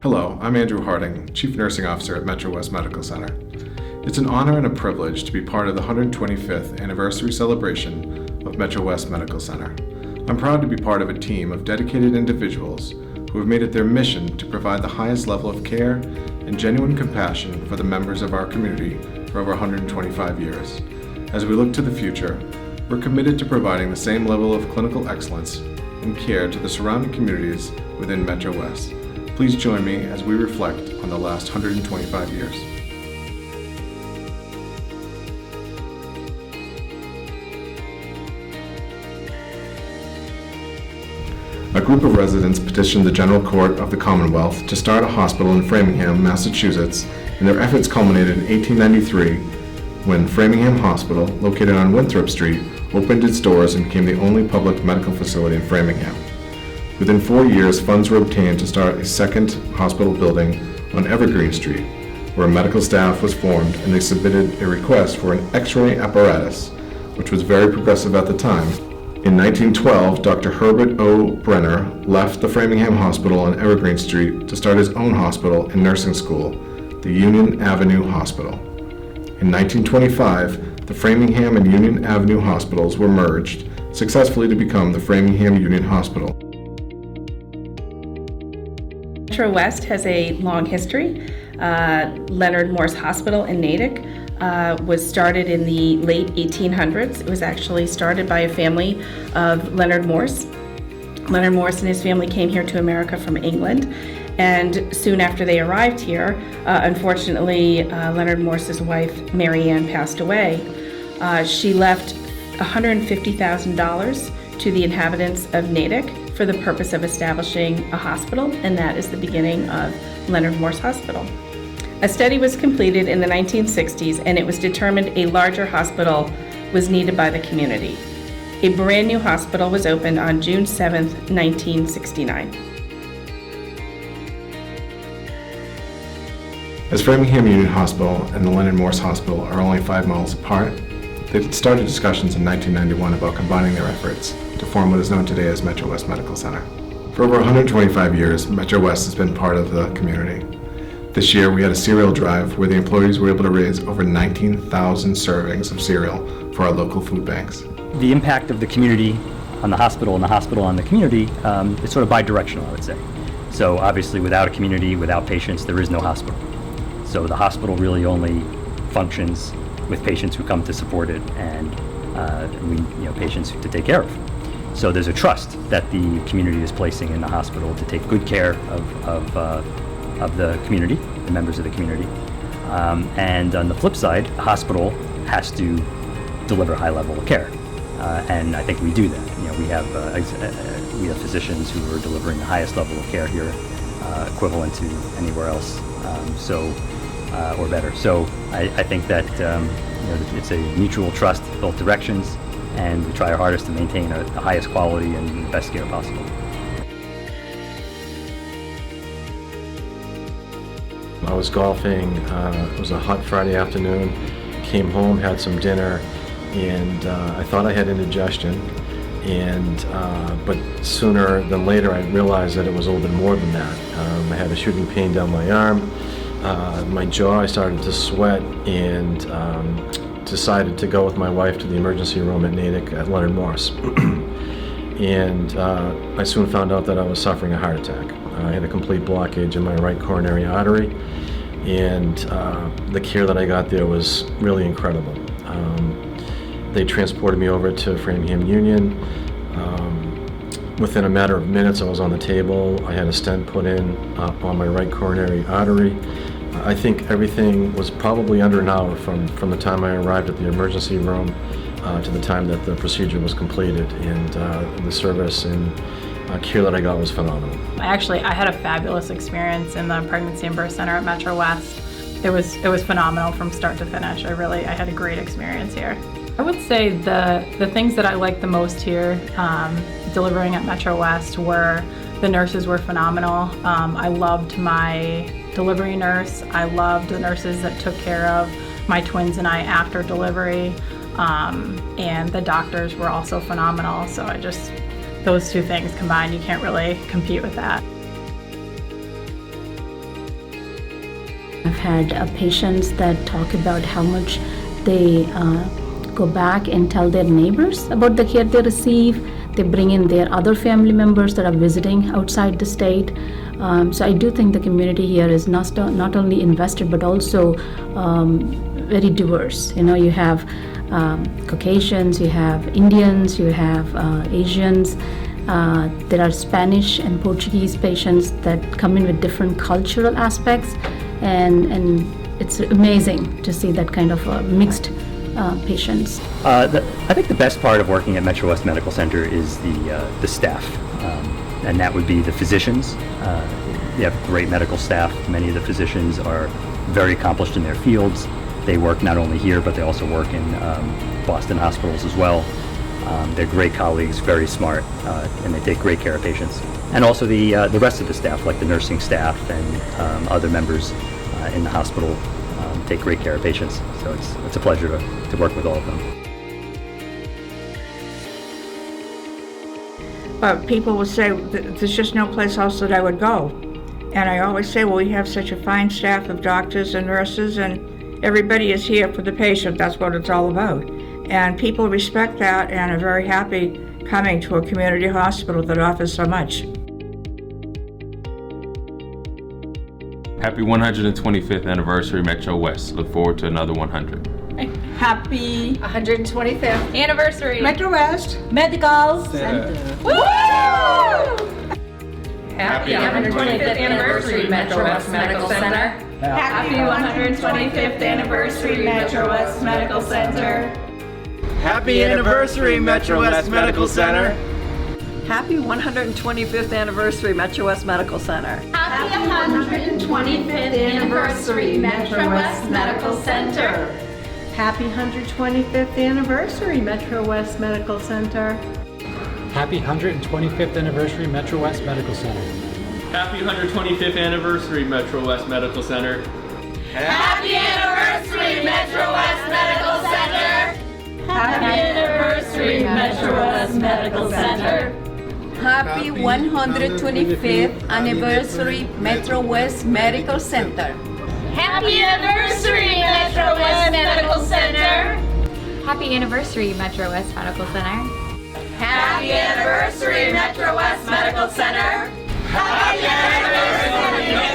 Hello, I'm Andrew Harding, Chief Nursing Officer at MetroWest Medical Center. It's an honor and a privilege to be part of the 125th anniversary celebration of MetroWest Medical Center. I'm proud to be part of a team of dedicated individuals who have made it their mission to provide the highest level of care and genuine compassion for the members of our community for over 125 years. As we look to the future, we're committed to providing the same level of clinical excellence and care to the surrounding communities within MetroWest. Please join me as we reflect on the last 125 years. A group of residents petitioned the General Court of the Commonwealth to start a hospital in Framingham, Massachusetts, and their efforts culminated in 1893 when Framingham Hospital, located on Winthrop Street, opened its doors and became the only public medical facility in Framingham. Within 4 years, funds were obtained to start a second hospital building on Evergreen Street, where a medical staff was formed and they submitted a request for an X-ray apparatus, which was very progressive at the time. In 1912, Dr. Herbert O. Brenner left the Framingham Hospital on Evergreen Street to start his own hospital and nursing school, the Union Avenue Hospital. In 1925, the Framingham and Union Avenue hospitals were merged successfully to become the Framingham Union Hospital. MetroWest has a long history. Leonard Morse Hospital in Natick was started in the late 1800s. It was actually started by a family of Leonard Morse. Leonard Morse and his family came here to America from England, and soon after they arrived here, unfortunately, Leonard Morse's wife, Mary Ann, passed away. She left $150,000 to the inhabitants of Natick for the purpose of establishing a hospital, and that is the beginning of Leonard Morse Hospital. A study was completed in the 1960s, and it was determined a larger hospital was needed by the community. A brand new hospital was opened on June 7, 1969. As Framingham Union Hospital and the Leonard Morse Hospital are only 5 miles apart, they started discussions in 1991 about combining their efforts to form what is known today as MetroWest Medical Center. For over 125 years, MetroWest has been part of the community. This year, we had a cereal drive where the employees were able to raise over 19,000 servings of cereal for our local food banks. The impact of the community on the hospital and the hospital on the community is sort of bi-directional, I would say. So obviously, without a community, without patients, there is no hospital. So the hospital really only functions with patients who come to support it and patients to take care of. So there's a trust that the community is placing in the hospital to take good care of the community, the members of the community. And on the flip side, the hospital has to deliver high level of care. And I think we do that. We have physicians who are delivering the highest level of care here, equivalent to anywhere else, or better. So I think that it's a mutual trust, both directions, and we try our hardest to maintain the highest quality and the best care possible. I was golfing, it was a hot Friday afternoon, came home, had some dinner, and I thought I had indigestion, but sooner than later I realized that it was a little bit more than that. I had a shooting pain down my arm, my jaw, I started to sweat, and decided to go with my wife to the emergency room at Natick at Leonard Morse. And I soon found out that I was suffering a heart attack. I had a complete blockage in my right coronary artery, and the care that I got there was really incredible. They transported me over to Framingham Union. Within a matter of minutes, I was on the table. I had a stent put in on my right coronary artery. I think everything was probably under an hour from the time I arrived at the emergency room to the time that the procedure was completed, and the service and care that I got was phenomenal. Actually, I had a fabulous experience in the Pregnancy and Birth Center at MetroWest. It was phenomenal from start to finish. I had a great experience here. I would say the things that I liked the most here, delivering at MetroWest, were the nurses were phenomenal. I loved my delivery nurse. I loved the nurses that took care of my twins and I after delivery. And the doctors were also phenomenal. So those two things combined, you can't really compete with that. I've had patients that talk about how much they go back and tell their neighbors about the care they receive. They bring in their other family members that are visiting outside the state. So I do think the community here is not only invested but also very diverse. You know, you have Caucasians, you have Indians, you have Asians. There are Spanish and Portuguese patients that come in with different cultural aspects, and it's amazing to see that kind of mixed patients. I think the best part of working at MetroWest Medical Center is the staff, and that would be the physicians. They have great medical staff. Many of the physicians are very accomplished in their fields. They work not only here, but they also work in Boston hospitals as well. They're great colleagues, very smart, and they take great care of patients. And also the rest of the staff, like the nursing staff and other members in the hospital, take great care of patients. So it's a pleasure to work with all of them. But people will say, there's just no place else that I would go. And I always say, well, we have such a fine staff of doctors and nurses, and everybody is here for the patient. That's what it's all about. And people respect that and are very happy coming to a community hospital that offers so much. Happy 125th anniversary, MetroWest. Look forward to another 100. Happy 125th Anniversary. MetroWest Medical Center. Woo! Happy 125th anniversary, MetroWest Medical Center. Happy 125th anniversary, MetroWest Medical Center. Happy anniversary, MetroWest Medical Center. Happy 125th anniversary, MetroWest Medical Center. Happy 125th anniversary, MetroWest Medical Center. Happy 125th anniversary, MetroWest Medical Center. Happy 125th anniversary, MetroWest Medical Center. Happy 125th anniversary, MetroWest Medical Center. Happy anniversary, MetroWest Medical Center. Happy anniversary, MetroWest Medical Center. Happy 125th anniversary, MetroWest Medical Center. Happy anniversary, MetroWest Medical Center. Happy anniversary, MetroWest Medical Center. Happy anniversary, MetroWest Medical Center. Happy anniversary,